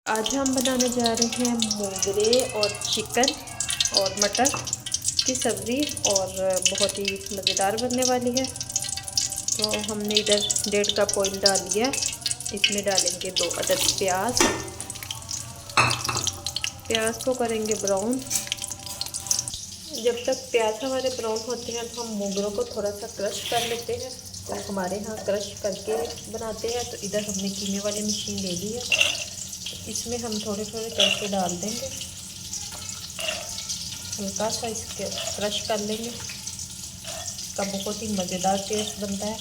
आज हम बनाने जा रहे हैं मोगरे और चिकन और मटर की सब्ज़ी और बहुत ही मज़ेदार बनने वाली है। तो हमने इधर 1.5 कप ऑयल डाल लिया। इसमें डालेंगे 2 अदद प्याज। प्याज को करेंगे ब्राउन। जब तक प्याज हमारे ब्राउन होते हैं तो हम मोगरों को थोड़ा सा क्रश कर लेते हैं। तो हमारे यहाँ क्रश करके बनाते हैं। तो इधर हमने कीमे वाली मशीन ले ली है। इसमें हम थोड़े थोड़े करके डाल देंगे, हल्का सा इसके क्रश कर लेंगे। इसका बहुत ही मज़ेदार टेस्ट बनता है।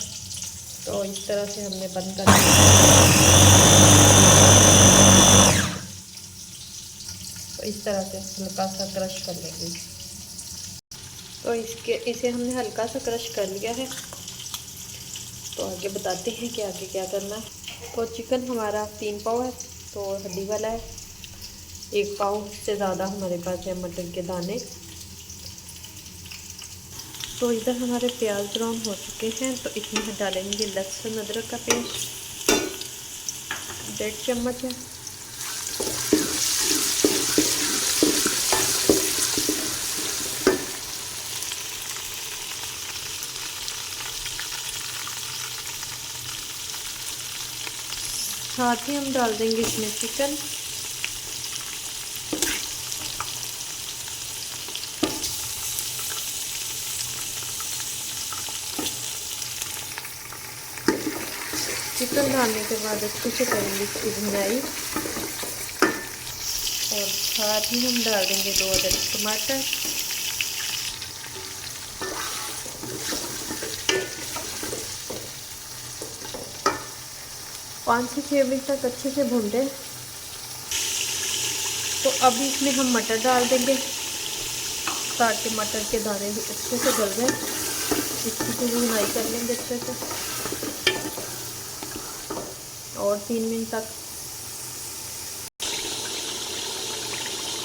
तो इस तरह से हमने बंद कर दिया। तो इस तरह से हल्का सा क्रश कर लेंगे। तो इसे हमने हल्का सा क्रश कर लिया है। तो आगे बताते हैं कि आगे क्या करना है। तो चिकन हमारा 3 पाव है, तो हड्डी वाला है। 1 पाव से ज़्यादा हमारे पास है मटर के दाने। तो इधर हमारे प्याज ब्राउन हो चुके हैं। तो इसमें हम डालेंगे लहसुन अदरक का पेस्ट 1.5 चम्मच है। साथ ही हम डाल देंगे इसमें चिकन। चिकन डालने के बाद अच्छे से करेंगे इसकी भुनाई और साथ ही हम डाल देंगे 2 अदद टमाटर। पाँच से 6 मिनट तक अच्छे से भून लें। तो अभी इसमें हम मटर डाल देंगे ताकि मटर के दाने भी अच्छे से गल जाए। इसकी भी भुनाई कर लेंगे अच्छे से और 3 मिनट तक।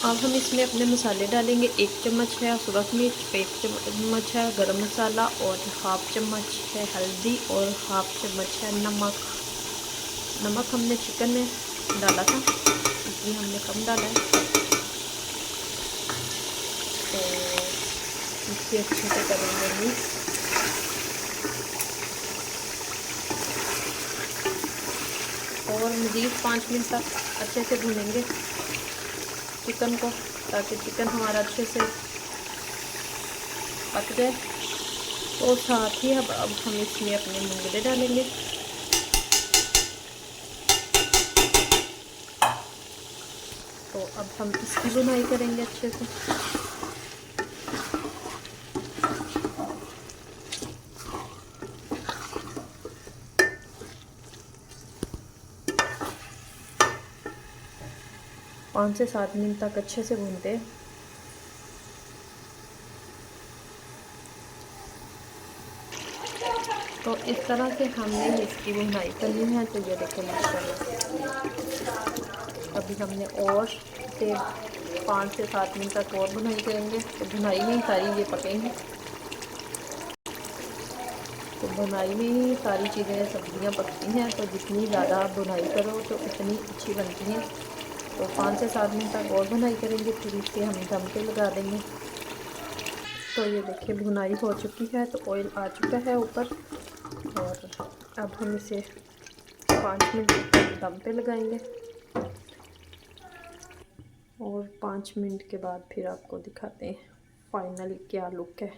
अब हम इसमें अपने मसाले डालेंगे। 1 चम्मच है सूरख मिर्च, 1 चम्मच है गरम मसाला और 1/2 चम्मच है हल्दी और 1/2 चम्मच है नमक। नमक हमने चिकन में डाला था इसलिए हमने कम डाला है। तो इससे अच्छे से करेंगे मिक्स। और मज़ीद 5 मिनट तक अच्छे से भूनेंगे चिकन को ताकि चिकन हमारा अच्छे से पक जाए। तो साथ ही अब हम इसमें अपने मोगरे डालेंगे। तो अब हम इसकी भुनाई करेंगे अच्छे से। पाँच से 7 मिनट तक अच्छे से भूनते हैं। तो इस तरह से हमने इसकी भुनाई करनी है। तो ये देखो माशाल्लाह, अभी हमने और से 5 से 7 मिनट तक और भुनाई करेंगे। तो भुनाई में ही सारी ये पकेंगी। तो भुनाई में ही सारी चीज़ें सब्जियां पकती हैं। तो जितनी ज़्यादा आप भुनाई करो तो उतनी अच्छी बनती हैं। तो 5 से 7 मिनट तक और भुनाई करेंगे, फिर इसे हम दम पे लगा देंगे। तो ये देखिए भुनाई हो चुकी है। तो ऑयल आ चुका है ऊपर और अब हम इसे 5 मिनट तक दम पे लगाएंगे और 5 मिनट के बाद फिर आपको दिखाते हैं फाइनली क्या लुक है।